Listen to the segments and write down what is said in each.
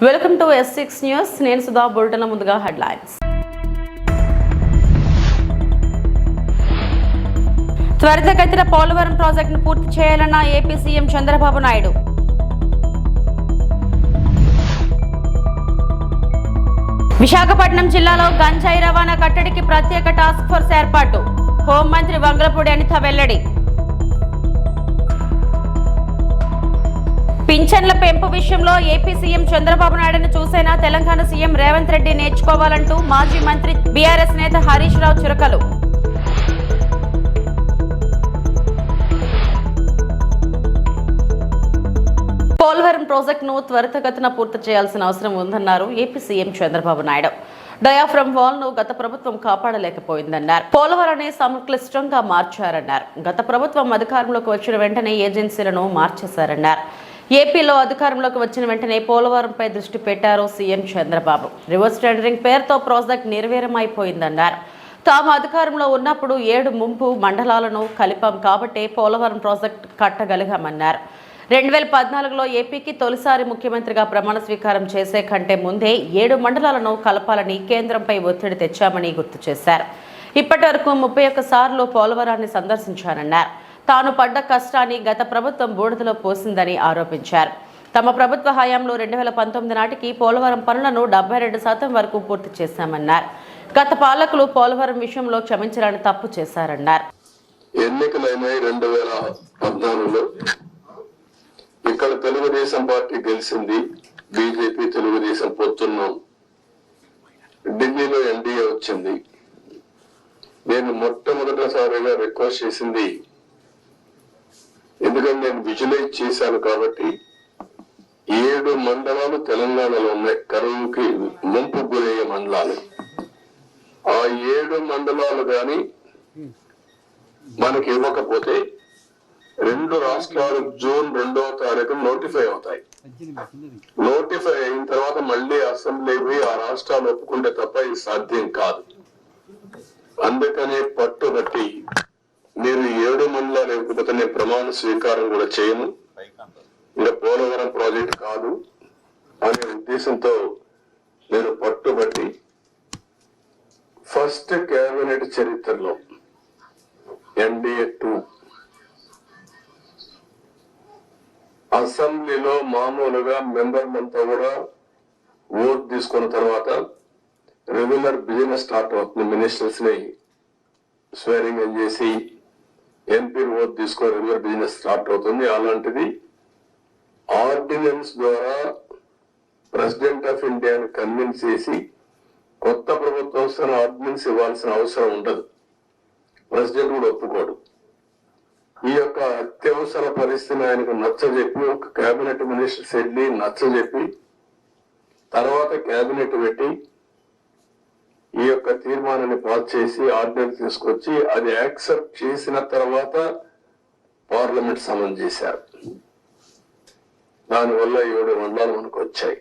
Welcome to S6 news. నేను Sudha. Bulletin ముందుగా headlines. త్వరితగతిన పోలవరం ప్రాజెక్టును పూర్తి చేయాలన్న ఏపీ సీఎం చంద్రబాబు నాయుడు. విశాఖపట్నం జిల్లాలో గంజాయి రవాణా కట్టడికి ప్రత్యేక టాస్క్ ఫోర్స్ ఏర్పాటు. హోంమంత్రి వంగలపూడి అనిత వెల్లడి. పింఛన్ల పెంపు విషయంలో ఏపీ సీఎం చంద్రబాబు నాయుడును చూసైనా తెలంగాణ సీఎం రేవంత్ రెడ్డి నేర్చుకోవాలంటూ మాజీ మంత్రి బీఆర్ఎస్ నేత హరీష్ రావు చురకలు. పోలవరం ప్రాజెక్టును త్వరితగతిన పూర్తి చేయాల్సిన అవసరం ఉందన్నారు AP CM Chandrababu Naidu. Diaphragm wall ను గత ప్రభుత్వం కాపాడలేకపోయిందన్నారు. పోలవరాన్ని సంక్లిష్టంగా మార్చారన్నారు. గత ప్రభుత్వం అధికారంలోకి వచ్చిన వెంటనే ఏజెన్సీలను మార్చేశారన్నారు. ఏపీలో అధికారంలోకి వచ్చిన వెంటనే పోలవరంపై దృష్టి పెట్టారు సీఎం చంద్రబాబు. రివర్స్ టెండరింగ్ పేరుతో ప్రాజెక్ట్ నిర్వీర్యమైపోయిందన్నారు. తాము అధికారంలో ఉన్నప్పుడు 7 ముంపు మండలాలను కలిపాం కాబట్టే పోలవరం ప్రాజెక్టు కట్టగలిగామన్నారు. 2014లో ఏపీకి తొలిసారి ముఖ్యమంత్రిగా ప్రమాణ స్వీకారం చేసే కంటే ముందే 7 మండలాలను కలపాలని కేంద్రంపై ఒత్తిడి తెచ్చామని గుర్తు చేశారు. ఇప్పటి వరకు 31 సార్లు పోలవరాన్ని సందర్శించారన్నారు. తాను పడ్డ కష్టాన్ని గత ప్రభుత్వం బూడిదలో పోసిందని ఆరోపించారు. తమ ప్రభుత్వ హయాంలో 2019 నాటికి పోలవరం పనులను 72% వరకు పూర్తి చేశామన్నారు. గత పాలకులు పోలవరం విషయంలో క్షమించరాని తప్పు చేశారన్నారు. ఎన్నికలైన 2014లో ఇక్కడ తెలుగుదేశం పార్టీ గెలిచింది. బీజేపీ తెలుగుదేశం పొత్తున్నాం. ఢిల్లీలో ఎన్డీఏ వచ్చింది. నేను మొట్టమొదటిసారిగా రిక్వెస్ట్ చేసింది, ఎందుకంటే నేను విజువలైజ్ చేశాను కాబట్టి, 7 మండలాలు తెలంగాణలో ఉన్నాయి, కరువుకి ముంపు గురయ్యే మండలాలు. ఆ 7 మండలాలు గాని మనకి ఇవ్వకపోతే 2 రాష్ట్రాలు జూన్ 2వ తారీఖు నోటిఫై అవుతాయి. నోటిఫై అయిన తర్వాత మళ్ళీ అసెంబ్లీకి ఆ రాష్ట్రాలు ఒప్పుకుంటే తప్ప ఇది సాధ్యం కాదు. అందుకనే పట్టుబట్టి మీరు 7 మండలాలు ఇవ్వకపోతే నేను ప్రమాణ స్వీకారం కూడా చేయను, ఇంకా పోలవరం ప్రాజెక్ట్ కాదు అనే ఉద్దేశంతో నేను పట్టుబట్టి ఫస్ట్ కేబినెట్ చరిత్రలో ఎన్డీఏ 2 అసెంబ్లీలో మామూలుగా మెంబర్లంతా కూడా ఓట్ తీసుకున్న తర్వాత రెగ్యులర్ బిజినెస్ స్టార్ట్ అవుతుంది. మినిస్టర్స్ ని స్వేరింగ్ ఇన్ చేసి ఎంపీ ఓట్ తీసుకొని రెగ్యులర్ బిజినెస్ స్టార్ట్ అవుతుంది. అలాంటిది ఆర్డినెన్స్ ద్వారా ప్రెసిడెంట్ ఆఫ్ ఇండియాని కన్విన్స్ చేసి కొత్త ప్రభుత్వం ఆర్డినెన్స్ ఇవ్వాల్సిన అవసరం ఉండదు. ప్రెసిడెంట్ కూడా ఒప్పుకోడు. ఈ యొక్క అత్యవసర పరిస్థితిని ఆయనకు నచ్చజెప్పి ఒక కేబినెట్ మినిస్టర్స్ వెళ్ళి నచ్చజెప్పి తర్వాత కేబినెట్ పెట్టి ఈ యొక్క తీర్మానాన్ని పాస్ చేసి ఆర్డినెన్స్ తీసుకొచ్చి అది యాక్సెప్ట్ చేసిన తర్వాత పార్లమెంట్ సమన్ చేశారు. దానివల్ల 7 మండలాలు మనకు వచ్చాయి.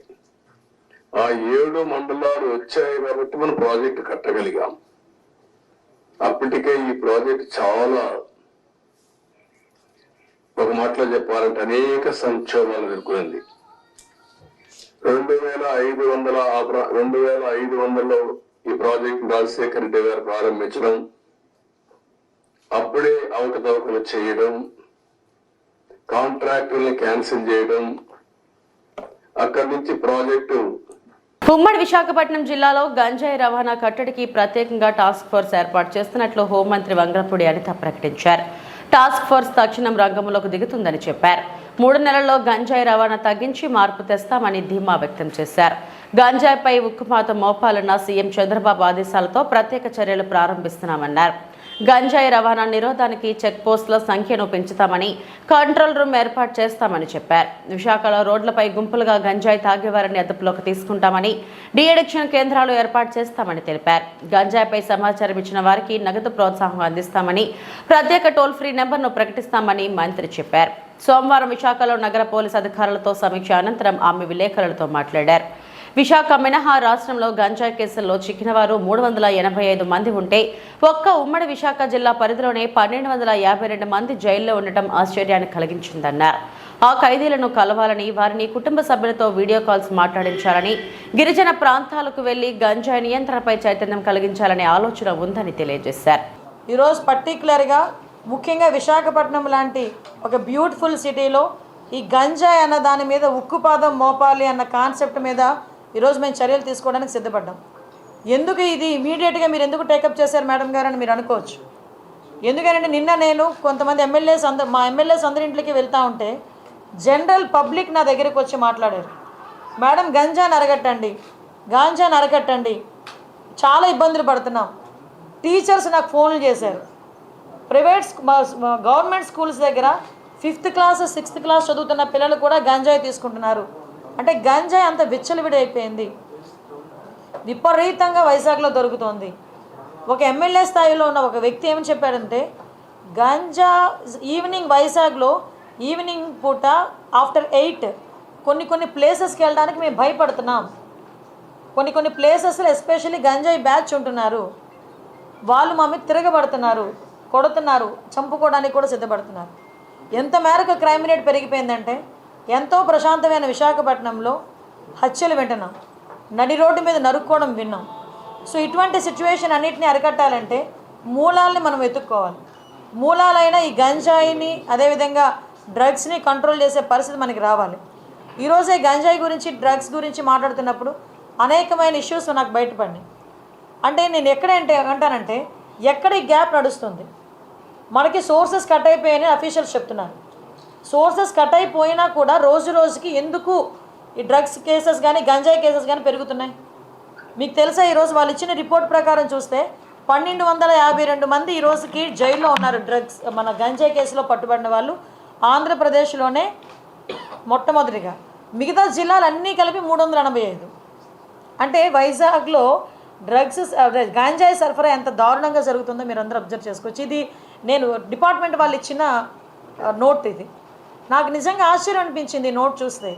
ఆ 7 మండలాలు వచ్చాయి కాబట్టి మనం ప్రాజెక్టు కట్టగలిగాం. అప్పటికే ఈ ప్రాజెక్ట్ చాలా, ఒక మాటలో చెప్పాలంటే అనేక సంక్షోభాలు ఎదుర్కొంది. 2500లో ఈ ప్రాజెక్ట్ రాజశేఖర రెడ్డి గారు ప్రారంభించడం, అప్పుడే అవకతవకలు చేయడం, కాంట్రాక్టుల్ని క్యాన్సిల్ చేయడం, అక్కడి నుంచి ప్రాజెక్టు. ఉమ్మడి విశాఖపట్నం జిల్లాలో గంజాయి రవాణా కట్టడికి ప్రత్యేకంగా టాస్క్ ఫోర్స్ ఏర్పాటు చేస్తున్నట్లు హోంమంత్రి వంగలపూడి అనిత ప్రకటించారు. టాస్క్ ఫోర్స్ తక్షణం రంగంలోకి దిగుతుందని చెప్పారు. 3 నెలల్లో గంజాయి రవాణా తగ్గించి మార్పు తెస్తామని ధీమా వ్యక్తం చేశారు. గంజాయిపై ఉక్కుపాత మోపాలన్న సీఎం చంద్రబాబు ఆదేశాలతో ప్రత్యేక చర్యలు ప్రారంభిస్తున్నామన్నారు. గంజాయి రవాణా నిరోధానికి చెక్ పోస్టుల సంఖ్యను పెంచుతామని, కంట్రోల్ రూమ్ ఏర్పాటు చేస్తామని చెప్పారు. విశాఖలో రోడ్లపై గుంపులుగా గంజాయి తాగేవారిని అదుపులోకి తీసుకుంటామని, డీఅడిక్షన్ కేంద్రాలు ఏర్పాటు చేస్తామని తెలిపారు. గంజాయిపై సమాచారం ఇచ్చిన వారికి నగదు ప్రోత్సాహం అందిస్తామని, ప్రత్యేక టోల్ ఫ్రీ నెంబర్ను ప్రకటిస్తామని మంత్రి చెప్పారు. సోమవారం విశాఖలో నగర పోలీసు అధికారులతో సమీక్ష అనంతరం ఆమె విలేకరులతో మాట్లాడారు. విశాఖ మినహా రాష్ట్రంలో గంజాయి కేసుల్లో చిక్కిన వారు 385 మంది ఉంటే ఒక్క ఉమ్మడి విశాఖ జిల్లా పరిధిలోనే 1252 మంది జైల్లో ఉండటం ఆశ్చర్యాన్ని కలిగించిందన్నారు. ఆ ఖైదీలను కలవాలని, వారిని కుటుంబ సభ్యులతో వీడియో కాల్స్ మాట్లాడించాలని, గిరిజన ప్రాంతాలకు వెళ్లి గంజాయి నియంత్రణపై చైతన్యం కలిగించాలనే ఆలోచన ఉందని తెలియజేశారు. ఈరోజు పర్టికులర్గా ముఖ్యంగా విశాఖపట్నం లాంటి ఒక బ్యూటిఫుల్ సిటీలో ఈ గంజాయి అన్న దాని మీద ఉక్కుపాదం మోపాలి అన్న కాన్సెప్ట్ మీద ఈరోజు మేము చర్యలు తీసుకోవడానికి సిద్ధపడ్డాం. ఎందుకు ఇది ఇమీడియట్గా మీరు ఎందుకు టేకప్ చేశారు మేడం గారు అని మీరు అనుకోవచ్చు. ఎందుకంటే నిన్న నేను కొంతమంది మా ఎమ్మెల్యేస్ అందరి ఇంట్లోకి వెళ్తూ ఉంటే జనరల్ పబ్లిక్ నా దగ్గరికి వచ్చి మాట్లాడారు. మేడం గంజాని అరగట్టండి, చాలా ఇబ్బందులు పడుతున్నాం. టీచర్స్ నాకు ఫోన్లు చేశారు. గవర్నమెంట్ స్కూల్స్ దగ్గర 5th క్లాస్ 6th క్లాస్ చదువుతున్న పిల్లలు కూడా గంజాయి తీసుకుంటున్నారు. అంటే గంజాయి అంత విచ్చలవిడి అయిపోయింది, విపరీతంగా వైజాగ్లో దొరుకుతోంది. ఒక ఎమ్మెల్యే స్థాయిలో ఉన్న ఒక వ్యక్తి ఏమని చెప్పాడంటే, గంజా వైజాగ్లో ఈవినింగ్ పూట ఆఫ్టర్ 8 కొన్ని ప్లేసెస్కి వెళ్ళడానికి మేము భయపడుతున్నాం. కొన్ని ప్లేసెస్లో ఎస్పెషల్లీ గంజాయి బ్యాచ్ ఉంటున్నారు, వాళ్ళు మా మీద తిరగబడుతున్నారు, కొడుతున్నారు, చంపుకోవడానికి కూడా సిద్ధపడుతున్నారు. ఎంత మేరకు క్రైమ్ రేట్ పెరిగిపోయిందంటే, ఎంతో ప్రశాంతమైన విశాఖపట్నంలో హత్యలు వింటున్నాం, నడి రోడ్డు మీద నరుక్కోవడం విన్నాం. సో ఇటువంటి సిచ్యువేషన్ అన్నిటిని అరికట్టాలంటే మూలాలని మనం వెతుక్కోవాలి. మూలాలైన ఈ గంజాయిని అదేవిధంగా డ్రగ్స్ని కంట్రోల్ చేసే పరిస్థితి మనకి రావాలి. ఈరోజే గంజాయి గురించి డ్రగ్స్ గురించి మాట్లాడుతున్నప్పుడు అనేకమైన ఇష్యూస్ నాకు బయటపడినాయి. అంటే నేను అంటానంటే ఎక్కడ ఈ గ్యాప్ నడుస్తుంది, మనకి సోర్సెస్ కట్ అయిపోయాయని అఫీషియల్స్ చెప్తున్నారు. సోర్సెస్ కట్ అయిపోయినా కూడా రోజు రోజుకి ఎందుకు ఈ డ్రగ్స్ కేసెస్ కానీ గంజాయి కేసెస్ కానీ పెరుగుతున్నాయి? మీకు తెలుసా, ఈరోజు వాళ్ళు ఇచ్చిన రిపోర్ట్ ప్రకారం చూస్తే 1252 మంది ఈ రోజుకి జైల్లో ఉన్నారు. డ్రగ్స్ మన గంజాయి కేసులో పట్టుబడిన వాళ్ళు ఆంధ్రప్రదేశ్లోనే మొట్టమొదటిగా, మిగతా జిల్లాలన్నీ కలిపి 385. అంటే వైజాగ్లో గంజాయి సరఫరా ఎంత దారుణంగా జరుగుతుందో మీరు అందరూ అబ్జర్వ్ చేసుకోవచ్చు. ఇది నేను డిపార్ట్మెంట్ వాళ్ళు ఇచ్చిన నోట్. ఇది నాకు నిజంగా ఆశ్చర్యం అనిపించింది. నోట్ చూస్తే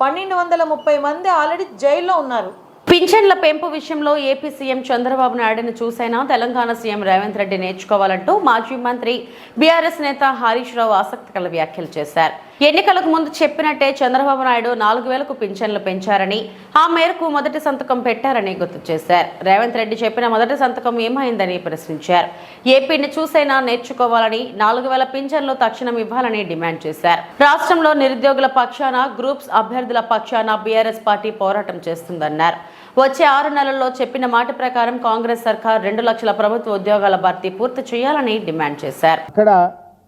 1230 మంది ఆల్రెడీ జైల్లో ఉన్నారు. పింఛన్ల పెంపు విషయంలో ఏపీ సీఎం చంద్రబాబు నాయుడును చూసైనా తెలంగాణ సీఎం రేవంత్ రెడ్డి నేర్చుకోవాలంటూ మాజీ మంత్రి బీఆర్ఎస్ నేత హరీష్ రావు ఆసక్తికర వ్యాఖ్యలు చేశారు. ఎన్నికలకు ముందు చెప్పినట్టే చంద్రబాబు నాయుడు 4000కు పింఛన్లు పెంచారని, ఆ మేరకు మొదటి సంతకం పెట్టారని గుర్తు చేశారు. రేవంత్ రెడ్డి చెప్పిన మొదటి సంతకం ఏమైందని ప్రశ్నించారు. ఏపీని చూసైనా నేర్చుకోవాలని, 4000 పింఛన్లు తక్షణం ఇవ్వాలని డిమాండ్ చేశారు. రాష్ట్రంలో నిరుద్యోగుల పక్షాన, గ్రూప్స్ అభ్యర్థుల పక్షాన బీఆర్ఎస్ పార్టీ పోరాటం చేస్తుందన్నారు. వచ్చే 6 నెలల్లో చెప్పిన మాట ప్రకారం కాంగ్రెస్ సర్కార్ 2 లక్షల ప్రభుత్వ ఉద్యోగాల భర్తీ పూర్తి చేయాలని డిమాండ్ చేశారు. ఇక్కడ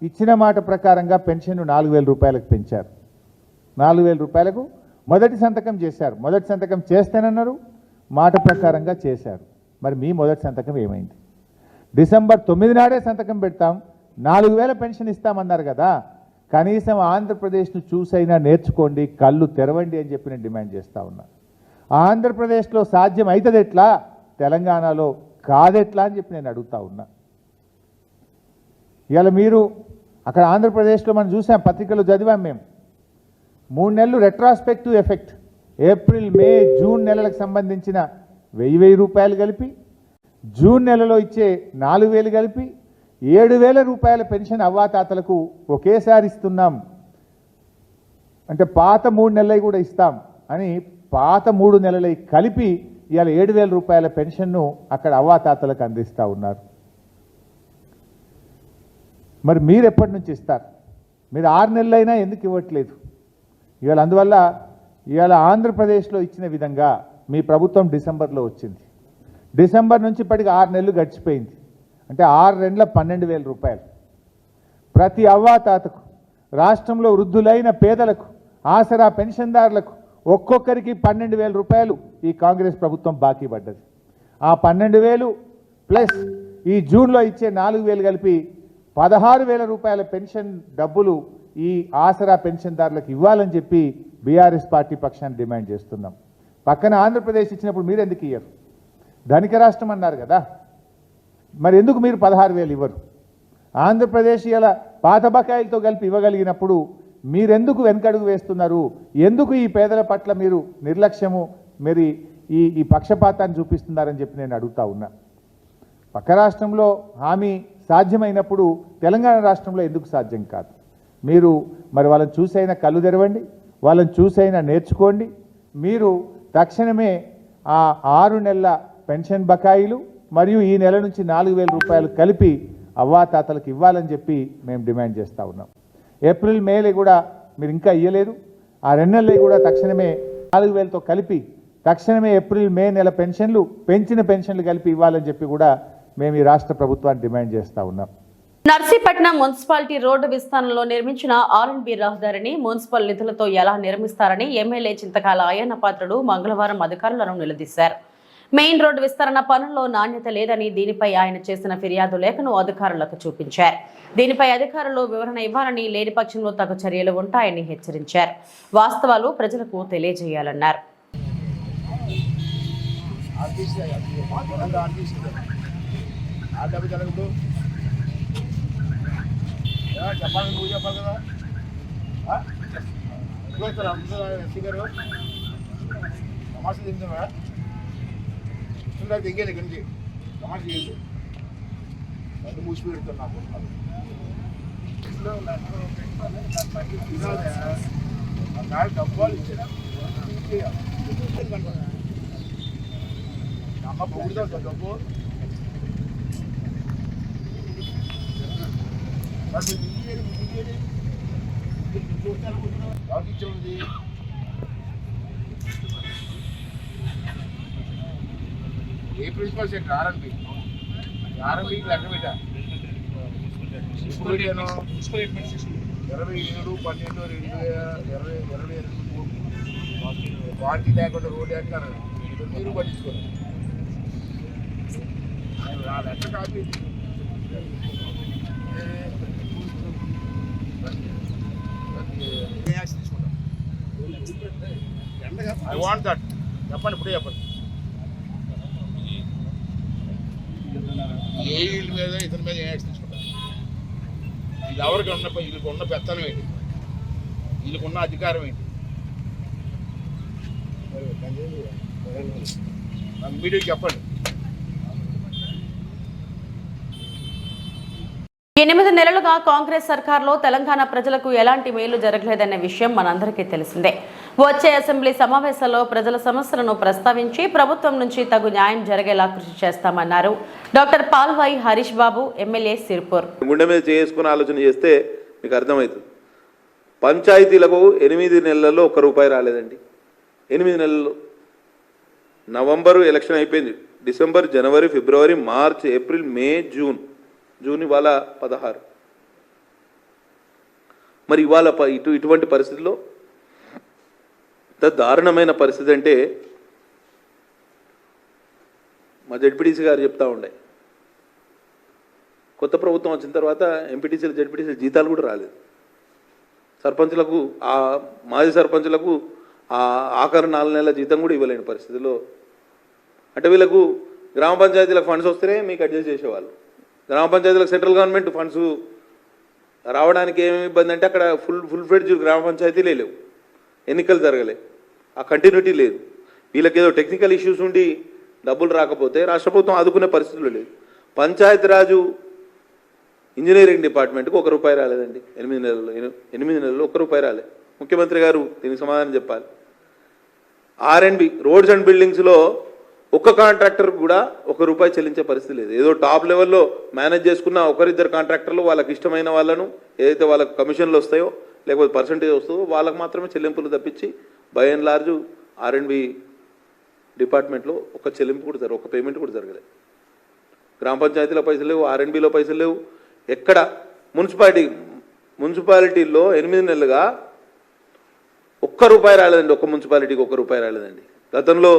ఇచ్చిన మాట ప్రకారంగా పెన్షన్ 4000 రూపాయలకు పెంచారు. 4000 రూపాయలకు మొదటి సంతకం చేశారు. మొదటి సంతకం చేస్తానన్నారు, మాట ప్రకారంగా చేశారు. మరి మీ మొదటి సంతకం ఏమైంది? డిసెంబర్ 9 నాడే సంతకం పెడతాం, 4000 పెన్షన్ ఇస్తామన్నారు కదా, కనీసం ఆంధ్రప్రదేశ్ను చూసైనా నేర్చుకోండి, కళ్ళు తెరవండి అని చెప్పి నేను డిమాండ్ చేస్తూ ఉన్నా. ఆంధ్రప్రదేశ్లో సాధ్యం అవుతుంది ఎట్లా, తెలంగాణలో కాదెట్లా అని చెప్పి నేను అడుగుతా ఉన్నా. ఇవాళ మీరు అక్కడ ఆంధ్రప్రదేశ్లో మనం చూసాం, పత్రికలు చదివాం మేము, 3 నెలలు రెట్రాస్పెక్టివ్ ఎఫెక్ట్, ఏప్రిల్, మే, జూన్ నెలలకు సంబంధించిన 1000 రూపాయలు కలిపి, జూన్ నెలలో ఇచ్చే 4000 కలిపి 7000 రూపాయల పెన్షన్ అవ్వాతాతలకు ఒకేసారి ఇస్తున్నాం. అంటే పాత 3 నెలలు కూడా ఇస్తాం అని పాత 3 నెలలు కలిపి ఇవాళ 7000 రూపాయల పెన్షన్ను అక్కడ అవ్వాతాతలకు అందిస్తూ ఉన్నారు. మరి మీరు ఎప్పటి నుంచి ఇస్తారు? మీరు 6 నెలలైనా ఎందుకు ఇవ్వట్లేదు? ఇవాళ అందువల్ల ఇవాళ ఆంధ్రప్రదేశ్లో ఇచ్చిన విధంగా మీ ప్రభుత్వం డిసెంబర్లో వచ్చింది. డిసెంబర్ నుంచి ఇప్పటికి 6 నెలలు గడిచిపోయింది. అంటే 6 నెలల 12,000 రూపాయలు ప్రతి అవ్వాతాతకు, రాష్ట్రంలో వృద్ధులైన పేదలకు, ఆసరా పెన్షన్దారులకు ఒక్కొక్కరికి 12,000 రూపాయలు ఈ కాంగ్రెస్ ప్రభుత్వం బాకీ పడ్డది. ఆ 12,000 ప్లస్ ఈ జూన్లో ఇచ్చే 4,000 కలిపి 16,000 రూపాయల పెన్షన్ డబ్బులు ఈ ఆసరా పెన్షన్దారులకు ఇవ్వాలని చెప్పి బీఆర్ఎస్ పార్టీ పక్షాన్ని డిమాండ్ చేస్తున్నాం. పక్కన ఆంధ్రప్రదేశ్ ఇచ్చినప్పుడు మీరు ఎందుకు ఇవ్వరు? ధనిక రాష్ట్రం అన్నారు కదా, మరి ఎందుకు మీరు 16,000 ఇవ్వరు? ఆంధ్రప్రదేశ్ ఇలా పాత బకాయిలతో కలిపి ఇవ్వగలిగినప్పుడు మీరెందుకు వెనకడుగు వేస్తున్నారు? ఎందుకు ఈ పేదల పట్ల మీరు నిర్లక్ష్యము, మరి ఈ పక్షపాతాన్ని చూపిస్తున్నారని చెప్పి నేను అడుగుతా ఉన్నా. పక్క రాష్ట్రంలో హామీ సాధ్యమైనప్పుడు తెలంగాణ రాష్ట్రంలో ఎందుకు సాధ్యం కాదు? మీరు మరి వాళ్ళని చూసైనా కళ్ళు తెరవండి, వాళ్ళని చూసైనా నేర్చుకోండి. మీరు తక్షణమే ఆ 6 నెలల పెన్షన్ బకాయిలు మరియు ఈ నెల నుంచి 4,000 రూపాయలు కలిపి అవ్వాతాతలకు ఇవ్వాలని చెప్పి మేము డిమాండ్ చేస్తూ ఉన్నాం. ఏప్రిల్ మేలే కూడా మీరు ఇంకా ఇవ్వలేదు. ఆ 2 నెలలే కూడా తక్షణమే 4,000తో కలిపి తక్షణమే ఏప్రిల్ మే నెల పెన్షన్లు పెంచిన పెన్షన్లు కలిపి ఇవ్వాలని చెప్పి కూడా మేము ఈ రాష్ట్ర ప్రభుత్వాన్ని డిమాండ్ చేస్తూ ఉన్నాం. నర్సీపట్నం మున్సిపాలిటీ రోడ్డు విస్తరణలో నిర్మించిన R&B రహదారిని మున్సిపల్ నిధులతో ఎలా నిర్మిస్తారని ఎమ్మెల్యే చింతకాల అయ్యన్న పాత్రుడు మంగళవారం అధికారులను నిలదీశారు. మెయిన్ రోడ్డు విస్తరణ పనుల్లో నాణ్యత లేదని దీనిపై ఆయన చేసిన ఫిర్యాదు లేఖను అధికారులకు చూపించారు. దీనిపై అధికారులు వివరణ ఇవ్వాలని, లేని పక్షంలో తగు చర్యలు ఉంటాయని హెచ్చరించారు. వాస్తవాలు ప్రజలకు తెలియజేయాలన్నారు. చెప్పాలి, నువ్వు చెప్పాలి కదా. తమాషా తింటున్నా దిగేది గంజి తమాషా చేయదు. అది మూసి పెడుతున్నా డబ్బాలు ఇచ్చిన అమ్మ పొగుడుదా డబ్బు చూస్తాను. ఏ ప్రిన్సిపల్ సెక్టర్ R&B లెక్క పెట్టా ఇప్పుడు పెట్టాను 27/12/2022 పార్టీ లేకుండా రోడ్డు వేస్తారు. మీరు పట్టించుకోండి. ఆ లెక్క కాపీ ఐ వాంట్ దట్. చెప్పండి, ఇప్పుడే చెప్పండి. ఏ వీళ్ళ మీద ఇతని మీద ఏ యాక్షన్ తీసుకుంటారు? వీళ్ళు ఎవరికి వీళ్ళకి ఉన్న పెత్తనం ఏంటి, వీళ్ళకున్న అధికారం ఏంటి? మీడియాకి చెప్పండి. 8 నెలలుగా కాంగ్రెస్ సర్కార్లో తెలంగాణ ప్రజలకు ఎలాంటి మేలు జరగలేదనే విషయం మనందరికీ తెలిసిందే. వచ్చే అసెంబ్లీ సమావేశాల్లో ప్రజల సమస్యలను ప్రస్తావించి ప్రభుత్వం నుంచి తగు న్యాయం జరిగేలా కృషి చేస్తామన్నారు డాక్టర్ పాల్వాయి హరీష్ బాబు, ఎమ్మెల్యే సిర్పూర్. గుండె మీద చేసుకుని ఆలోచన చేస్తే మీకు అర్థమవుతుంది. పంచాయతీలకు 8 నెలల్లో ₹1 రాలేదండి. 8 నెలల్లో. నవంబరు ఎలక్షన్ అయిపోయింది. డిసెంబర్, జనవరి, ఫిబ్రవరి, మార్చ్, ఏప్రిల్, మే, జూన్ ఇవాళ 16. మరి ఇవాళ ఇటువంటి పరిస్థితుల్లో దారుణమైన పరిస్థితి అంటే మా జడ్పీటీసీ గారు చెప్తా ఉండే, కొత్త ప్రభుత్వం వచ్చిన తర్వాత ఎంపీటీసీలు జడ్పీటీసీలు జీతాలు కూడా రాలేదు. సర్పంచులకు, ఆ మాజీ సర్పంచులకు ఆఖరి 4 నెలల జీతం కూడా ఇవ్వలేని పరిస్థితిలో. అంటే వీళ్ళకు గ్రామ పంచాయతీలకు ఫండ్స్ వస్తేనే మీకు అడ్జస్ట్ చేసేవాళ్ళు. గ్రామ పంచాయతీలకు సెంట్రల్ గవర్నమెంట్ ఫండ్స్ రావడానికి ఏమి ఇబ్బంది అంటే అక్కడ ఫుల్ ఫ్లెడ్జ్ గ్రామ పంచాయతీలే లేవు, ఎన్నికలు జరగలే, ఆ కంటిన్యూటీ లేదు. వీళ్ళకి ఏదో టెక్నికల్ ఇష్యూస్ ఉండి డబ్బులు రాకపోతే రాష్ట్ర ప్రభుత్వం ఆదుకునే పరిస్థితులు లేదు. పంచాయతీరాజు ఇంజనీరింగ్ డిపార్ట్మెంట్కి ₹1 రాలేదండి. 8 నెలల్లో ₹1 రాలేదు. ముఖ్యమంత్రి గారు దీనికి సమాధానం చెప్పాలి. R&B రోడ్స్ అండ్ బిల్డింగ్స్లో ఒక్క కాంట్రాక్టర్ కూడా ₹1 చెల్లించే పరిస్థితి లేదు. ఏదో టాప్ లెవెల్లో మేనేజ్ చేసుకున్న 1-2 కాంట్రాక్టర్లు వాళ్ళకి ఇష్టమైన వాళ్ళను ఏదైతే వాళ్ళకి కమిషన్లు వస్తాయో లేకపోతే పర్సంటేజ్ వస్తుందో వాళ్ళకి మాత్రమే చెల్లింపులు తప్పించి బై అండ్ లార్జ్ R&B డిపార్ట్మెంట్లో ఒక చెల్లింపు కూడా ఒక పేమెంట్ కూడా జరగలేదు. గ్రామ పంచాయతీలో పైసలు లేవు, R&Bలో పైసలు లేవు. ఎక్కడ మున్సిపాలిటీల్లో 8 నెలలుగా ₹1 రాలేదండి. ఒక్క మున్సిపాలిటీకి ₹1 రాలేదండి. గతంలో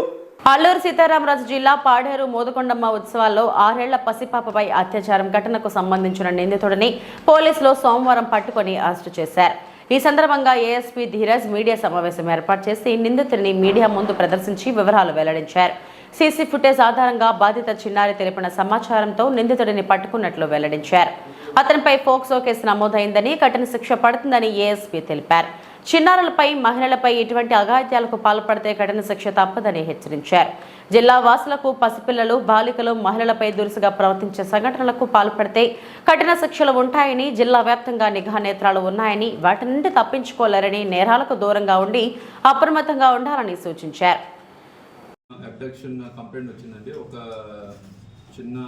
అల్లూరు సీతారామరాజు జిల్లా పాడేరు మోదకొండమ్మ ఉత్సవాల్లో 6 ఏళ్ల పసిపాపపై అత్యాచారం ఘటనకు సంబంధించిన నిందితుడిని పోలీసులు సోమవారం పట్టుకొని అరెస్టు చేశారు. ఈ సందర్భంగా ఏఎస్పీ ధీరజ్ మీడియా సమావేశం ఏర్పాటు చేసి నిందితుడిని మీడియా ముందు ప్రదర్శించి వివరాలు వెల్లడించారు. సీసీ ఫుటేజ్ ఆధారంగా బాధిత చిన్నారి తెలిపిన సమాచారంతో నిందితుడిని పట్టుకున్నట్లు వెల్లడించారు. అతనిపై పోక్సో కేసు నమోదైందని, కఠిన శిక్ష పడుతుందని ఏఎస్పీ తెలిపారు. చిన్నారులపై మహిళలపై ఇటువంటి అఘాయిత్యాలకు పాల్పడితే కఠిన శిక్ష తప్పదని హెచ్చరించారు. జిల్లా వాసులకు పసిపిల్లలు, బాలికలు, మహిళలపై దురుసుగా ప్రవర్తించే సంఘటనలకు పాల్పడితే కఠిన శిక్షలు ఉంటాయని, జిల్లా వ్యాప్తంగా నిఘా నేత్రాలు ఉన్నాయని, వాటి నుండి తప్పించుకోలేరని, నేరాలకు దూరంగా ఉండి అప్రమత్తంగా ఉండాలని సూచించారు. అబ్డక్షన్ కంప్లైంట్ వచ్చిందండి. ఒక చిన్న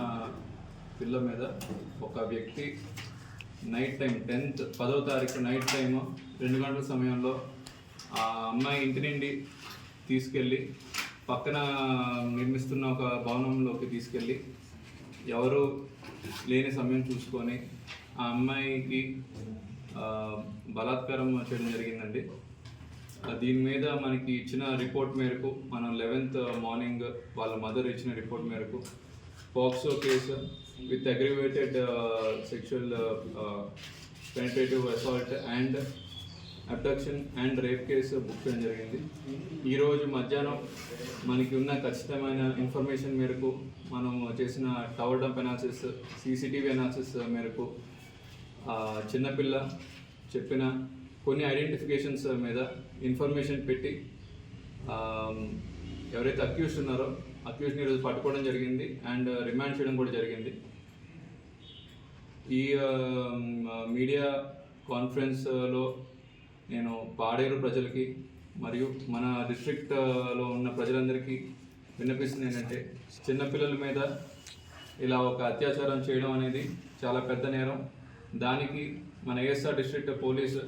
పిల్ల మీద ఒక వ్యక్తి నైట్ టైం 10వ తారీఖు నైట్ టైం 2 గంటల సమయంలో ఆ అమ్మాయి ఇంటి నుండి తీసుకెళ్ళి పక్కన నిర్మిస్తున్న ఒక భవనంలోకి తీసుకెళ్ళి ఎవరు లేని సమయం చూసుకొని ఆ అమ్మాయికి బలాత్కారం చేయడం జరిగిందండి. దీని మీద మనకి ఇచ్చిన రిపోర్ట్ మేరకు మనం 11th మార్నింగ్ వాళ్ళ మదర్ ఇచ్చిన రిపోర్ట్ మేరకు POCSO case with aggravated sexual penetrative assault and abduction and rape case book చేయడం జరిగింది. ఈరోజు మధ్యాహ్నం మనకి ఉన్న ఖచ్చితమైన ఇన్ఫర్మేషన్ మేరకు మనం చేసిన tower dump analysis, CCTV analysis మేరకు చిన్నపిల్ల చెప్పిన కొన్ని ఐడెంటిఫికేషన్స్ మీద ఇన్ఫర్మేషన్ పెట్టి ఎవరైతే అక్యూజ్డ్ ఉన్నారో అక్యూజ్ని ఈరోజు పట్టుకోవడం జరిగింది అండ్ రిమాండ్ చేయడం కూడా జరిగింది. ఈ మీడియా కాన్ఫరెన్స్లో నేను పాడేరు ప్రజలకి మరియు మన డిస్ట్రిక్ట్లో ఉన్న ప్రజలందరికీ విన్నపిస్తుంది ఏంటంటే, చిన్నపిల్లల మీద ఇలా ఒక అత్యాచారం చేయడం అనేది చాలా పెద్ద నేరం. దానికి మన ఏఎస్ఆర్ డిస్ట్రిక్ట్ పోలీసు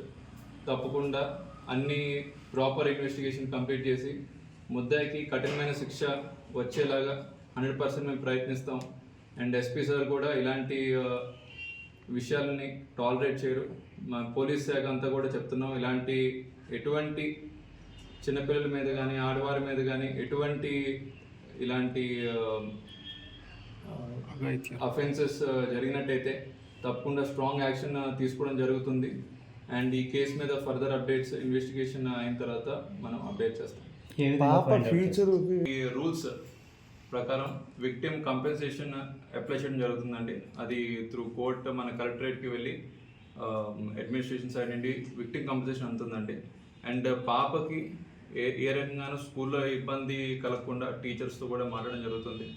తప్పకుండా అన్ని ప్రాపర్ ఇన్వెస్టిగేషన్ కంప్లీట్ చేసి ముద్దాయికి కఠినమైన శిక్ష వచ్చేలాగా 100% మేము ప్రయత్నిస్తాం. అండ్ ఎస్పీ సార్ కూడా ఇలాంటి విషయాలని టాలరేట్ చేయరు. మా పోలీస్ శాఖ అంతా కూడా చెప్తున్నాం, ఇలాంటి ఎటువంటి చిన్నపిల్లల మీద కానీ ఆడవారి మీద కానీ ఎటువంటి ఇలాంటి అఫెన్సెస్ జరిగినట్టయితే తప్పకుండా స్ట్రాంగ్ యాక్షన్ తీసుకోవడం జరుగుతుంది. అండ్ ఈ కేసు మీద ఫర్దర్ అప్డేట్స్ ఇన్వెస్టిగేషన్ అయిన తర్వాత మనం అప్డేట్ చేస్తాం. ఈ రూల్స్ ప్రకారం విక్టిమ్ కంపెన్సేషన్ అప్లై చేయడం జరుగుతుందండి. అది త్రూ కోర్ట్ మన కలెక్టరేట్కి వెళ్ళి అడ్మినిస్ట్రేషన్ సైడ్ నుండి విక్టిమ్ కంపెన్సేషన్ అందుతుందండి. అండ్ పాపకి ఏ రకంగానూ స్కూల్లో ఇబ్బంది కలగకుండా టీచర్స్తో కూడా మాట్లాడడం జరుగుతుంది.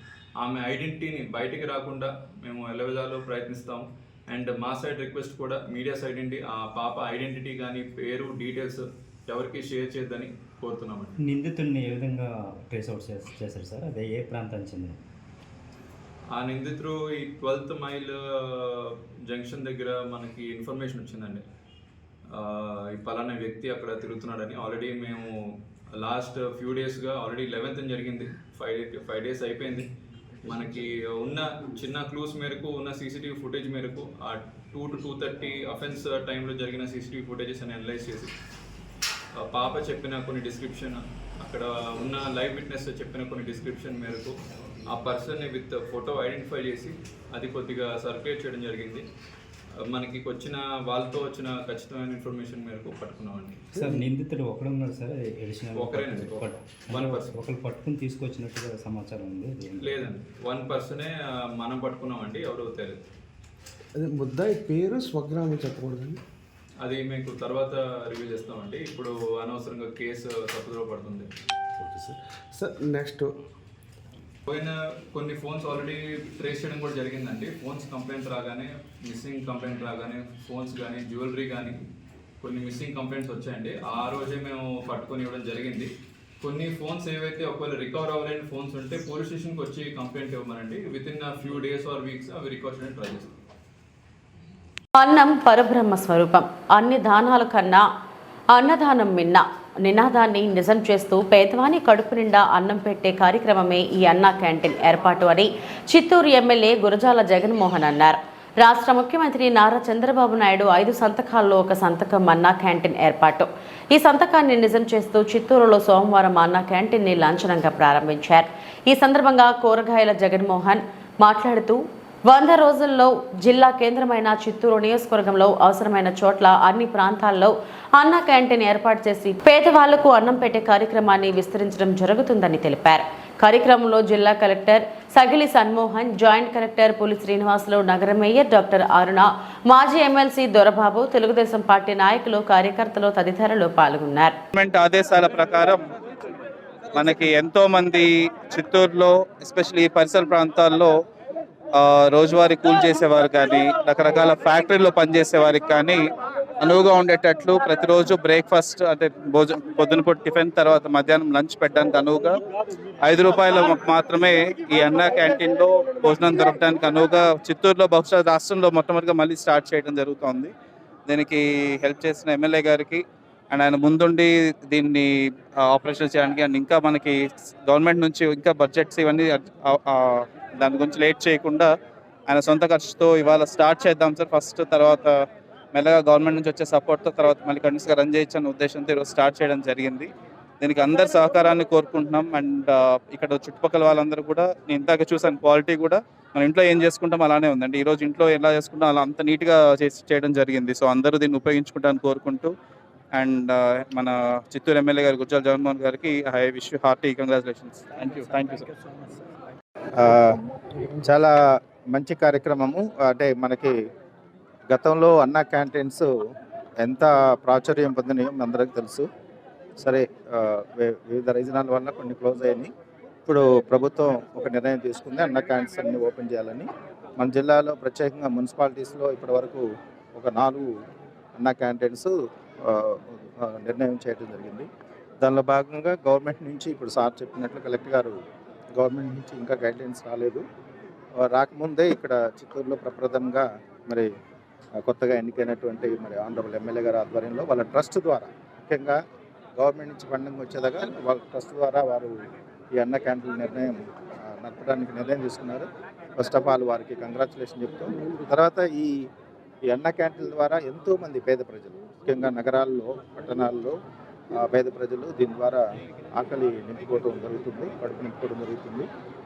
ఆమె ఐడెంటిటీని బయటికి రాకుండా మేము ఎలా విధాలు ప్రయత్నిస్తాము. అండ్ మా సైడ్ రిక్వెస్ట్ కూడా మీడియా సైడ్ నుండి ఆ పాప ఐడెంటిటీ కానీ పేరు డీటెయిల్స్ ఎవరికి షేర్ చేయొద్దని కోరుతున్నామండి. నిందితుడిని ఏ విధంగా ట్రేస్ అవుట్ చేశారు సార్? అదే ఏ ప్రాంతానికి చెందిన? ఆ నిందితుడు ఈ 12th మైల్ జంక్షన్ దగ్గర మనకి ఇన్ఫర్మేషన్ వచ్చిందండి. ఈ పలానా వ్యక్తి అక్కడ తిరుగుతున్నాడని. ఆల్రెడీ మేము లాస్ట్ ఫ్యూ డేస్గా ఆల్రెడీ 11th జరిగింది, 5 days అయిపోయింది. మనకి ఉన్న చిన్న క్లూస్ మేరకు ఉన్న సీసీటీవీ ఫుటేజ్ మేరకు ఆ 2 to 2:30 అఫెన్స్ టైంలో జరిగిన సీసీటీవీ ఫుటేజెస్ అని అనలైజ్ చేసి పాప చెప్పిన కొన్ని డిస్క్రిప్షన్, అక్కడ ఉన్న లైవ్ విట్నెస్ చెప్పిన కొన్ని డిస్క్రిప్షన్ మేరకు ఆ పర్సన్ని విత్ ఫోటో ఐడెంటిఫై చేసి అది కొద్దిగా సర్క్యులేట్ చేయడం జరిగింది. మనకి వచ్చిన వాళ్ళతో వచ్చిన ఖచ్చితమైన ఇన్ఫర్మేషన్ మేరకు పట్టుకున్నామండి. సార్ నిందితుడు ఒకడు ఉన్నారు సార్? ఒకరేనండి, ఒకరు పట్టుకుని తీసుకొచ్చినట్టుగా సమాచారం ఉంది? లేదండి, 1 పర్సనే మనం పట్టుకున్నామండి, ఎవరు తెలియదు. అదే ముద్దాయి పేరు స్వగ్రామం చెప్పకూడదండి, అది మీకు తర్వాత రివ్యూ చేస్తామండి. ఇప్పుడు అనవసరంగా కేసు తప్పుదోవ పడుతుంది. Okay sir. సార్ నెక్స్ట్ పోయిన కొన్ని ఫోన్స్ ఆల్రెడీ ట్రేస్ చేయడం కూడా జరిగిందండి. ఫోన్స్ కంప్లైంట్ రాగానే, మిస్సింగ్ కంప్లైంట్ రాగానే ఫోన్స్ కానీ జ్యువెలరీ కానీ కొన్ని మిస్సింగ్ కంప్లైంట్స్ వచ్చాయండి. ఆ రోజే మేము పట్టుకొని ఇవ్వడం జరిగింది. కొన్ని ఫోన్స్ ఏవైతే ఒకవేళ రికవర్ అవ్వలేని ఫోన్స్ ఉంటే పోలీస్ స్టేషన్కి వచ్చి కంప్లైంట్ ఇవ్వమనండి. Within a few days or weeks అవి రికవర్ చేయడానికి ట్రై చేస్తాం. అన్నం పరబ్రహ్మ స్వరూపం, అన్ని దానాల కన్నా అన్నదానం మిన్న నినాదాన్ని నిజం చేస్తూ పేదవాని కడుపు నిండా అన్నం పెట్టే కార్యక్రమమే ఈ అన్నా క్యాంటీన్ ఏర్పాటు అని చిత్తూరు ఎమ్మెల్యే గురజాల జగన్మోహన్ అన్నారు. రాష్ట్ర ముఖ్యమంత్రి నారా చంద్రబాబు నాయుడు 5 సంతకాల్లో ఒక సంతకం అన్నా క్యాంటీన్ ఏర్పాటు. ఈ సంతకాన్ని నిజం చేస్తూ చిత్తూరులో సోమవారం అన్నా క్యాంటీన్ని లాంఛనంగా ప్రారంభించారు. ఈ సందర్భంగా కూరగాయల జగన్మోహన్ మాట్లాడుతూ 100 రోజుల్లో జిల్లా కేంద్రమైన చిత్తూరు నియోజకవర్గంలో అవసరమైన చోట్ల అన్ని ప్రాంతాల్లో అన్నా క్యాంటీన్ ఏర్పాటు చేసి పేదవాళ్లకు అన్నం పెట్టే కార్యక్రమాన్ని విస్తరించడం జరుగుతుందని తెలిపారు. కార్యక్రమంలో జిల్లా collector Sagili Sanmohan, joint collector పులి శ్రీనివాసులు, నగర మేయర్ డాక్టర్ అరుణ, మాజీ ఎమ్మెల్సీ దొరబాబు, తెలుగుదేశం పార్టీ నాయకులు, కార్యకర్తలు తదితరులు పాల్గొన్నారు. ఆదేశాల ప్రకారం మనకి ఎంతో మంది చిత్తూరులో ఎస్పెషల్లీ పరిసర ప్రాంతాల్లో రోజువారీ కూల్ చేసేవారు కానీ రకరకాల ఫ్యాక్టరీలో పనిచేసేవారికి కానీ అనువుగా ఉండేటట్లు ప్రతిరోజు బ్రేక్ఫాస్ట్ అంటే పొద్దునపూట టిఫిన్ తర్వాత మధ్యాహ్నం లంచ్ పెట్టడానికి అనువుగా ₹5 మాత్రమే ఈ అన్నా క్యాంటీన్లో భోజనం దొరకడానికి అనువుగా చిత్తూరులో బహుశా రాష్ట్రంలో మొట్టమొదటిగా మళ్ళీ స్టార్ట్ చేయడం జరుగుతోంది. దీనికి హెల్ప్ చేసిన ఎమ్మెల్యే గారికి అండ్ ఆయన ముందుండి దీన్ని ఆపరేషన్ చేయడానికి అండ్ ఇంకా మనకి గవర్నమెంట్ నుంచి ఇంకా బడ్జెట్స్ ఇవన్నీ దాని గురించి లేట్ చేయకుండా ఆయన సొంత ఖర్చుతో ఇవాళ స్టార్ట్ చేద్దాం సార్ ఫస్ట్, తర్వాత మెల్లగా గవర్నమెంట్ నుంచి వచ్చే సపోర్ట్తో తర్వాత మళ్ళీ కంటిన్యూస్గా రన్ చేయొచ్చు అనే ఉద్దేశంతో ఈరోజు స్టార్ట్ చేయడం జరిగింది. దీనికి అందరి సహకారాన్ని కోరుకుంటున్నాం. అండ్ ఇక్కడ చుట్టుపక్కల వాళ్ళందరూ కూడా నేను ఇందాక చూసాను క్వాలిటీ కూడా మన ఇంట్లో ఏం చేసుకుంటాం అలానే ఉందండి. ఈరోజు ఇంట్లో ఎలా చేసుకుంటాం అలా అంత నీట్గా చేయడం జరిగింది. సో అందరూ దీన్ని ఉపయోగించుకుంటారని కోరుకుంటూ అండ్ మన చిత్తూరు ఎమ్మెల్యే గారు గుజ్జాల జగన్మోహన్ గారికి I wish you hearty congratulations. Thank you sir. చాలా మంచి కార్యక్రమము. అంటే మనకి గతంలో అన్నా క్యాంటీన్స్ ఎంత ప్రాచుర్యం పొందినాయో అందరికీ తెలుసు. సరే, వివిధ రీజనాల వల్ల కొన్ని క్లోజ్ అయ్యాయి. ఇప్పుడు ప్రభుత్వం ఒక నిర్ణయం తీసుకుంది అన్నా క్యాంటీన్స్ అన్ని ఓపెన్ చేయాలని. మన జిల్లాలో ప్రత్యేకంగా మున్సిపాలిటీస్లో ఇప్పటి వరకు ఒక 4 అన్నా క్యాంటీన్స్ నిర్ణయం చేయడం జరిగింది. దానిలో భాగంగా గవర్నమెంట్ నుంచి ఇప్పుడు సార్ చెప్పినట్లు కలెక్టర్ గారు గవర్నమెంట్ నుంచి ఇంకా గైడ్లైన్స్ రాలేదు. రాకముందే ఇక్కడ చిత్తూరులో ప్రప్రథమంగా మరి కొత్తగా ఎన్నికైనటువంటి మరి ఆనరబుల్ ఎమ్మెల్యే గారి ఆధ్వర్యంలో వాళ్ళ ట్రస్ట్ ద్వారా ముఖ్యంగా గవర్నమెంట్ నుంచి ఫండింగ్ వచ్చేదాకా వాళ్ళ ట్రస్ట్ ద్వారా వారు ఈ అన్న క్యాంటీన్ నడపడానికి నిర్ణయం తీసుకున్నారు. ఫస్ట్ ఆఫ్ ఆల్ వారికి కంగ్రాచులేషన్ చెప్తూ, తర్వాత ఈ అన్న క్యాంటీన్ ద్వారా ఎంతోమంది పేద ప్రజలు ముఖ్యంగా నగరాల్లో పట్టణాల్లో పేద ప్రజలు దీని ద్వారా ఆకలి నింపుకోవడం జరుగుతుంది, కడుపు నింపుకోవడం జరుగుతుంది.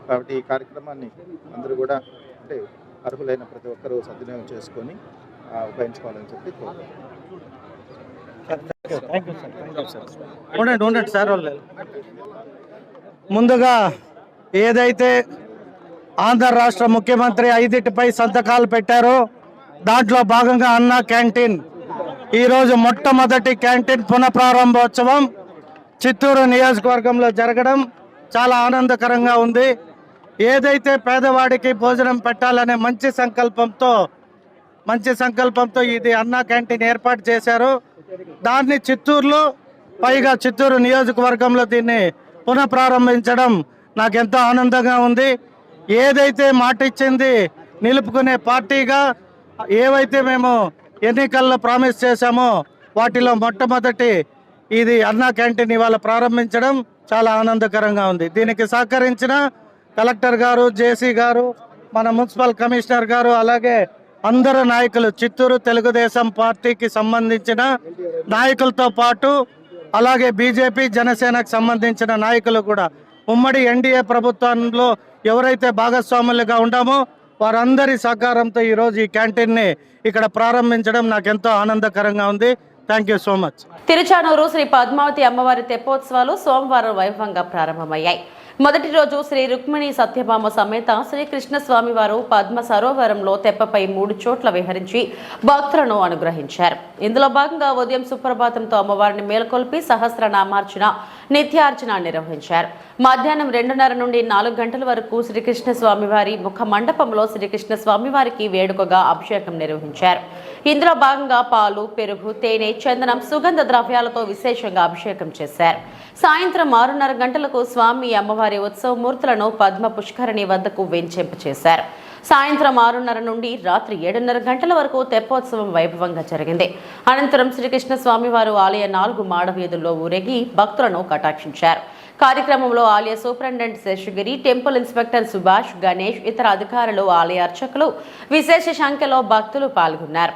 కాబట్టి ఈ కార్యక్రమాన్ని అందరూ కూడా అంటే అర్హులైన ప్రతి ఒక్కరూ సద్వినియోగం చేసుకొని ఉపయోగించుకోవాలని చెప్పి కోరుకుంటున్నాను. ముందుగా ఏదైతే ఆంధ్ర రాష్ట్ర ముఖ్యమంత్రి 5 సంతకాలు పెట్టారో దాంట్లో భాగంగా అన్నా క్యాంటీన్ ఈరోజు మొట్టమొదటి క్యాంటీన్ పునఃప్రారంభోత్సవం చిత్తూరు నియోజకవర్గంలో జరగడం చాలా ఆనందకరంగా ఉంది. ఏదైతే పేదవాడికి భోజనం పెట్టాలనే మంచి సంకల్పంతో ఇది అన్నా క్యాంటీన్ ఏర్పాటు చేశారు. దాన్ని చిత్తూరులో పైగా చిత్తూరు నియోజకవర్గంలో దీన్ని పునఃప్రారంభించడం నాకు ఎంతో ఆనందంగా ఉంది. ఏదైతే మాట ఇచ్చింది నిలుపుకునే పార్టీగా ఏవైతే మేము ఎన్నికల్లో ప్రామిస్ చేశామో వాటిలో మొట్టమొదటి ఇది అన్నా క్యాంటీన్ ఇవాళ ప్రారంభించడం చాలా ఆనందకరంగా ఉంది. దీనికి సహకరించిన కలెక్టర్ గారు, జేసీ గారు, మన మున్సిపల్ కమిషనర్ గారు, అలాగే అందరు నాయకులు, చిత్తూరు తెలుగుదేశం పార్టీకి సంబంధించిన నాయకులతో పాటు అలాగే బీజేపీ జనసేనకు సంబంధించిన నాయకులు కూడా ఉమ్మడి ఎన్డీఏ ప్రభుత్వంలో ఎవరైతే భాగస్వాములుగా ఉన్నామో వారందరి సహకారంతో ఈరోజు ఈ క్యాంటీన్ని ఇక్కడ ప్రారంభించడం నాకు ఎంతో ఆనందకరంగా ఉంది. Thank you so much. Tiruchanur Shri Padmavathi అమ్మవారి తెప్పోత్సవాలు సోమవారం వైభవంగా ప్రారంభమయ్యాయి. మొదటి రోజు శ్రీ రుక్మిణి సత్యభామ సమేత శ్రీకృష్ణ స్వామివారు పద్మ సరోవరంలో తెప్పపై 3 చోట్ల విహరించి భక్తులను అనుగ్రహించారు. ఇందులో భాగంగా ఉదయం సుప్రభాతంతో అమ్మవారిని మేల్కొల్పి సహస్రనామార్చన, నిత్యార్చన నిర్వహించారు. మధ్యాహ్నం 2:30 నుండి 4 గంటల వరకు శ్రీకృష్ణ స్వామివారి ముఖ మండపంలో శ్రీకృష్ణ స్వామివారికి వేడుకగా అభిషేకం నిర్వహించారు. ఇందులో భాగంగా పాలు, పెరుగు, తేనె, చందనం, సుగంధ ద్రవ్యాలతో విశేషంగా అభిషేకం చేశారు. సాయంత్రం 6:30 గంటలకు స్వామి అమ్మవారి ఉత్సవ మూర్తులను పద్మ పుష్కరిణి వద్దకు వెంచేంపు చేశారు. సాయంత్రం 6:30 నుండి రాత్రి 7:30 గంటల వరకు తెప్పోత్సవం వైభవంగా జరిగింది. అనంతరం శ్రీకృష్ణ స్వామివారు ఆలయ 4 మాడ వీధుల్లో ఊరేగి భక్తులను కటాక్షించారు. కార్యక్రమంలో ఆలయ superintendent Seshagiri, temple inspector Subhash, Ganesh, ఇతర అధికారులు, ఆలయ అర్చకులు, విశేష సంఖ్యలో భక్తులు పాల్గొన్నారు.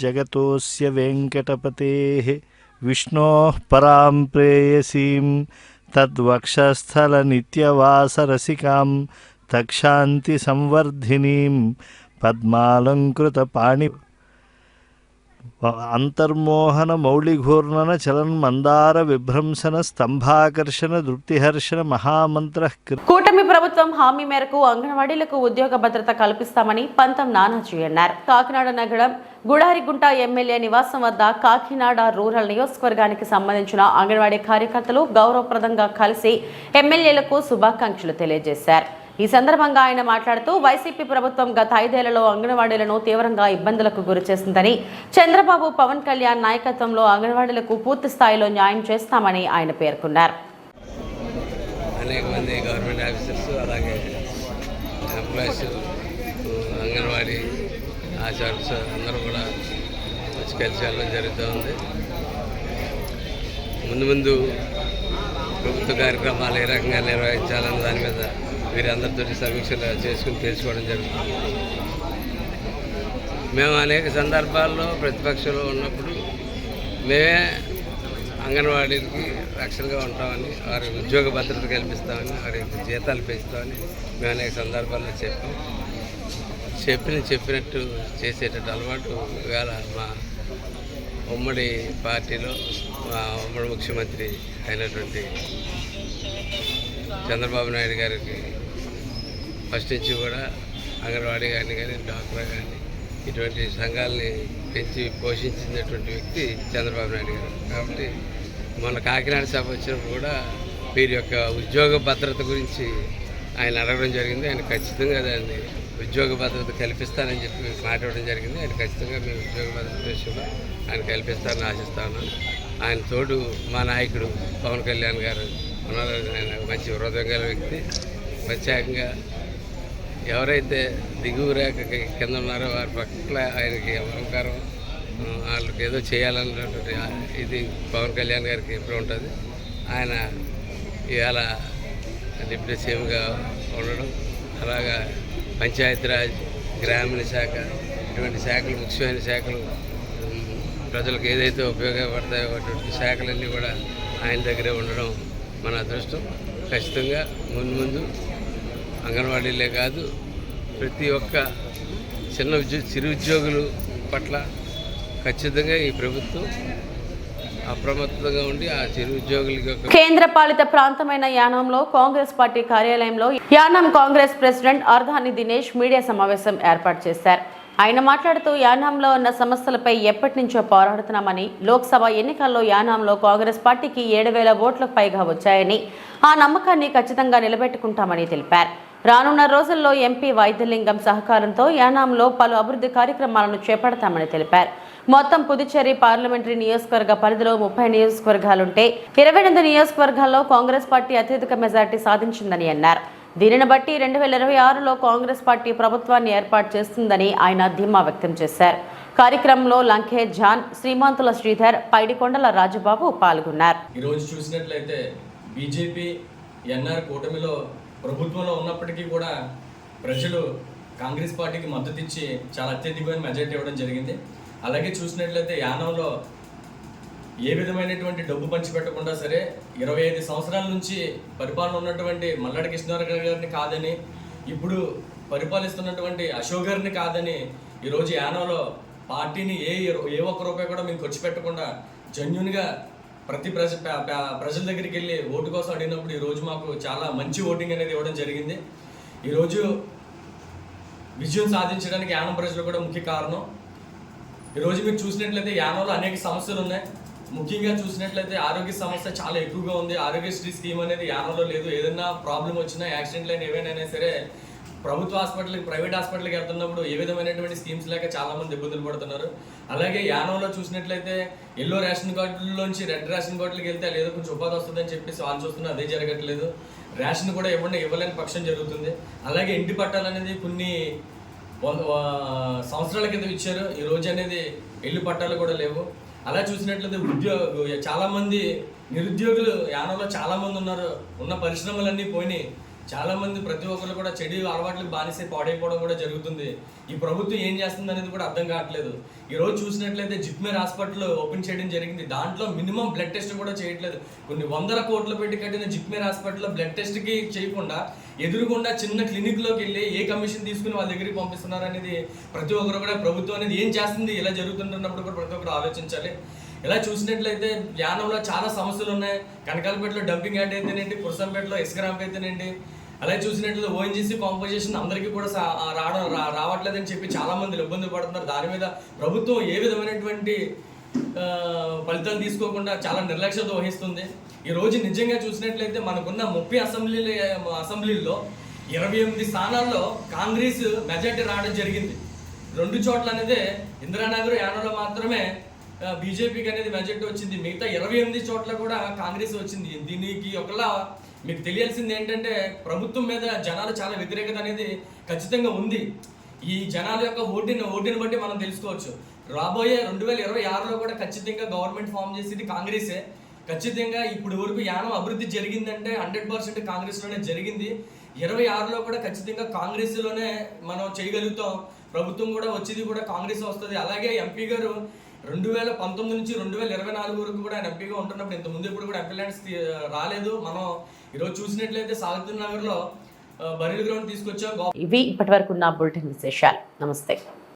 జగతోస్య వెంకటపతేః విష్ణోః పరాం ప్రేయసీం తద్వక్షస్థల నిత్యవాసరసికాం తక్షాంతి సంవర్ధినీం పద్మాలంకృత పాణి అంతర్మోహన మౌళిఘూర్ణన చలన్ మందార విభ్రంశన స్తంభాకర్షణ దృప్తిహర్షణ మహామంత్ర. కూటమి ప్రభుత్వం హామీ మేరకు అంగన్వాడీలకు ఉద్యోగ భద్రత కల్పిస్తామని పంతం నానాజీ అన్నారు. కాకినాడ నగరం గుడారిగుంట ఎమ్మెల్యే నివాసం వద్ద కాకినాడ రూరల్ నియోజకవర్గానికి సంబంధించిన అంగన్వాడీ కార్యకర్తలు గౌరవప్రదంగా కలిసి ఎమ్మెల్యేలకు శుభాకాంక్షలు తెలియజేశారు. ఈ సందర్భంగా ఆయన మాట్లాడుతూ వైసీపీ ప్రభుత్వం గత 5 ఏళ్లలో అంగన్వాడీలను తీవ్రంగా ఇబ్బందులకు గురి చేసిందని, చంద్రబాబు పవన్ కళ్యాణ్ నాయకత్వంలో అంగన్వాడీలకు పూర్తి స్థాయిలో న్యాయం చేస్తామని ఆయన పేర్కొన్నారు. అనేక మంది గవర్నమెంట్ ఆఫీసర్స్ అలాగే ఎంప్లాయీస్ అంగన్వాడీ ఆచార్స్ అందరూ కూడా వచ్చి కలిసి వెళ్ళడం జరుగుతూ ఉంది. ముందు ప్రభుత్వ కార్యక్రమాలు ఏ రకంగా నిర్వహించాలన్న దాని మీద వీరందరితో సమీక్షలు చేసుకుని తెలుసుకోవడం జరుగుతుంది. మేము అనేక సందర్భాల్లో ప్రతిపక్షంలో ఉన్నప్పుడు మేమే అంగన్వాడీకి రక్షణగా ఉంటామని, వారి ఉద్యోగ భద్రత కల్పిస్తామని, వారి జీతాలు పెంచుతామని మేము అనేక సందర్భాల్లో చెప్పినట్టు చేసేటట్టు అలవాటు ఇవాళ మా ఉమ్మడి పార్టీలో మా ఉమ్మడి ముఖ్యమంత్రి అయినటువంటి చంద్రబాబు నాయుడు గారికి ఫస్ట్ నుంచి కూడా అంగన్వాడీ కానీ డాక్టర్ కానీ ఇటువంటి సంఘాలని పెంచి పోషించినటువంటి వ్యక్తి చంద్రబాబు నాయుడు గారు. కాబట్టి మొన్న కాకినాడ సభ వచ్చినప్పుడు కూడా వీరి యొక్క ఉద్యోగ భద్రత గురించి ఆయన అడగడం జరిగింది. ఆయన ఖచ్చితంగా దాన్ని ఉద్యోగ భద్రత కల్పిస్తానని చెప్పి మాట్లాడడం జరిగింది. ఆయన ఖచ్చితంగా మేము ఉద్యోగ భద్రత విషయంలో ఆయన కల్పిస్తారని ఆశిస్తా ఉన్నాను. ఆయన తోడు మా నాయకుడు పవన్ కళ్యాణ్ గారు ఉన్నారు. ఆయన మంచి హృదయం గల వ్యక్తి. ప్రత్యేకంగా ఎవరైతే దిగువ రేఖకి కింద ఉన్నారో వారి పట్ల ఆయనకి అహంకారం, వాళ్ళకి ఏదో చేయాలన్నటువంటి ఇది పవన్ కళ్యాణ్ గారికి ఎప్పుడు ఉంటుంది. ఆయన ఇవాళ డిప్యూటీ సీఎంగా ఉండడం, అలాగా పంచాయతీరాజ్, గ్రామీణ శాఖ ఇటువంటి శాఖలు, ముఖ్యమైన శాఖలు ప్రజలకు ఏదైతే ఉపయోగపడతాయో అటువంటి శాఖలన్నీ కూడా ఆయన దగ్గరే ఉండడం మన అదృష్టం. ఖచ్చితంగా ముందు అంగన్వాడీలే కాదు, ప్రతి ఒక్క చిరు ఉద్యోగులు పట్ల ఖచ్చితంగా ఈ ప్రభుత్వం అప్రమత్తంగా ఉండి ఆ చిరు ఉద్యోగులకి. కేంద్ర పాలిత ప్రాంతమైన యానాంలో కాంగ్రెస్ పార్టీ కార్యాలయంలో యానాం కాంగ్రెస్ ప్రెసిడెంట్ అర్ధాని దినేష్ మీడియా సమావేశం ఏర్పాటు చేశారు. ఆయన మాట్లాడుతూ యానాంలో ఉన్న సమస్యలపై ఎప్పటి నుంచో పోరాడుతున్నామని, లోక్సభ ఎన్నికల్లో యానాంలో కాంగ్రెస్ పార్టీకి 7,000 ఓట్లకు పైగా వచ్చాయని, ఆ నమ్మకాన్ని ఖచ్చితంగా నిలబెట్టుకుంటామని తెలిపారు. రానున్న రోజుల్లో ఎంపీ వైద్యలింగం సహకారంతో యానాంలో పలు అభివృద్ధి కార్యక్రమాలను చేపడతామని తెలిపారు. మొత్తం పుదుచ్చేరి పార్లమెంటరీ నియోజకవర్గ పరిధిలో 30 నియోజకవర్గాలుంటే 28 నియోజకవర్గాల్లో కాంగ్రెస్ పార్టీ అత్యధిక మెజార్టీ సాధించిందని అన్నారు. దీనిని బట్టి 2026లో కాంగ్రెస్ పార్టీ ప్రభుత్వాన్ని ఏర్పాటు చేస్తుందని ఆయన ధీమా వ్యక్తం చేశారు. కార్యక్రమంలో లంకే జాన్, శ్రీమంతుల శ్రీధర్, పైడికొండల రాజబాబు పాల్గొన్నారు. ఈరోజు చూసినట్లయితే బీజేపీ ఎన్ఆర్ కూటమిలో ప్రభుత్వంలో ఉన్నప్పటికీ కూడా ప్రజలు కాంగ్రెస్ పార్టీకి మద్దతు ఇచ్చి చాలా అత్యధికమైన మెజార్టీ ఇవ్వడం జరిగింది. అలాగే చూసినట్లయితే యానంలో ఏ విధమైనటువంటి డబ్బు పంచిపెట్టకుండా సరే 25 సంవత్సరాల నుంచి పరిపాలన ఉన్నటువంటి మల్లాడి కృష్ణారావు గారిని కాదని, ఇప్పుడు పరిపాలిస్తున్నటువంటి అశోక్ గారిని కాదని ఈరోజు యానంలో పార్టీని ఏ ఒక్క రూపాయి కూడా మేము ఖర్చు పెట్టకుండా జెన్యూన్గా ప్రతి ప్రజల దగ్గరికి వెళ్ళి ఓటు కోసం అడిగినప్పుడు ఈరోజు మాకు చాలా మంచి ఓటింగ్ అనేది ఇవ్వడం జరిగింది. ఈరోజు విజయం సాధించడానికి యానం ప్రజలు కూడా ముఖ్య కారణం. ఈరోజు మీరు చూసినట్లయితే యానంలో అనేక సమస్యలు ఉన్నాయి. ముఖ్యంగా చూసినట్లయితే ఆరోగ్య సమస్య చాలా ఎక్కువగా ఉంది. ఆరోగ్యశ్రీ స్కీమ్ అనేది యానంలో లేదు. ఏదైనా ప్రాబ్లం వచ్చినా, యాక్సిడెంట్లు అయినా ఏవైనా సరే ప్రభుత్వ హాస్పిటల్కి, ప్రైవేట్ హాస్పిటల్కి వెళ్తున్నప్పుడు ఏ విధమైనటువంటి స్కీమ్స్ లేక చాలామంది ఇబ్బందులు పడుతున్నారు. అలాగే యానంలో చూసినట్లయితే ఎల్లో రేషన్ కార్డుల్లోంచి రెడ్ రేషన్ కార్డులకు వెళ్తే లేదో కొంచెం ఉపాధి వస్తుందని చెప్పేసి వాళ్ళు చూస్తున్నారు, అదే జరగట్లేదు. రేషన్ కూడా ఇవ్వలేని పక్షం జరుగుతుంది. అలాగే ఇంటి పట్టాలు అనేది కొన్ని సంవత్సరాల కింద ఇచ్చారు. ఈ రోజు అనేది ఇల్లు పట్టాలు కూడా లేవు. అలా చూసినట్లయితే చాలామంది నిరుద్యోగులు యానంలో చాలామంది ఉన్నారు. ఉన్న పరిశ్రమలన్నీ పోయినాయి. చాలామంది ప్రతి ఒక్కరు కూడా చెడు అలవాట్లకు బానిసై పాడైపోవడం కూడా జరుగుతుంది. ఈ ప్రభుత్వం ఏం చేస్తుంది అనేది కూడా అర్థం కావట్లేదు. ఈరోజు చూసినట్లయితే జిప్మేర్ హాస్పిటల్ ఓపెన్ చేయడం జరిగింది. దాంట్లో మినిమం బ్లడ్ టెస్ట్ కూడా చేయట్లేదు. కొన్ని 100 కోట్లు పెట్టి కట్టిన జిప్మేర్ హాస్పిటల్లో బ్లడ్ టెస్ట్కి చేయకుండా ఎదురుగుండా చిన్న క్లినిక్లోకి వెళ్ళి ఏ కమిషన్ తీసుకుని వాళ్ళ దగ్గరికి పంపిస్తున్నారు అనేది ప్రతి ఒక్కరు కూడా ప్రభుత్వం అనేది ఏం చేస్తుంది. ఇలా జరుగుతుంటున్నప్పుడు కూడా ప్రతి ఒక్కరు ఆలోచించాలి. ఇలా చూసినట్లయితే యానంలో చాలా సమస్యలు ఉన్నాయి. కనకాలపేటలో డంపింగ్ యార్డ్ అయితేనేంటి, కురసంపేటలో ఇసుక ర్యాంప్ అయితేనేంటి, అలాగే చూసినట్లయితే ఓఎన్జీసీ కాంపోజిషన్ అందరికీ కూడా రావట్లేదని చెప్పి చాలామంది ఇబ్బంది పడుతున్నారు. దాని మీద ప్రభుత్వం ఏ విధమైనటువంటి ఫలితాలు తీసుకోకుండా చాలా నిర్లక్ష్యత వహిస్తుంది. ఈరోజు నిజంగా చూసినట్లయితే మనకున్న 30 అసెంబ్లీల్లో 28 స్థానాల్లో కాంగ్రెస్ మెజార్టీ రావడం జరిగింది. 2 చోట్ల అనేది ఇందిరానగర్, యానంలో మాత్రమే బీజేపీకి అనేది మెజార్టీ వచ్చింది. మిగతా 28 చోట్ల కూడా కాంగ్రెస్ వచ్చింది. దీనికి ఒకలా మీకు తెలియాల్సింది ఏంటంటే ప్రభుత్వం మీద జనాలు చాలా వ్యతిరేకత అనేది ఖచ్చితంగా ఉంది. ఈ జనాల యొక్క ఓటుని బట్టి మనం తెలుసుకోవచ్చు. రాబోయే 2026లో కూడా ఖచ్చితంగా గవర్నమెంట్ ఫామ్ చేసేది కాంగ్రెసే. ఖచ్చితంగా ఇప్పుడు వరకు యానం అభివృద్ధి జరిగిందంటే 100% కాంగ్రెస్లోనే జరిగింది. 26లో కూడా ఖచ్చితంగా కాంగ్రెస్లోనే మనం చేయగలుగుతాం. ప్రభుత్వం కూడా వచ్చేది కూడా కాంగ్రెస్ వస్తుంది. అలాగే ఎంపీ గారు 2019 నుంచి 2024 వరకు కూడా ఆయన ఎంపీగా ఉంటున్నప్పుడు ఇంతకుముందు ఇప్పుడు కూడా ఎంపీ ల్యాండ్స్ రాలేదు. మనం ఈరోజు చూసినట్లయితే సాగర్ నగర్లో బరిల్ గ్రౌండ్ తీసుకొచ్చాం. ఇవి ఇప్పటివరకు ఉన్న బులెటిన్ విశేషాలు. నమస్తే.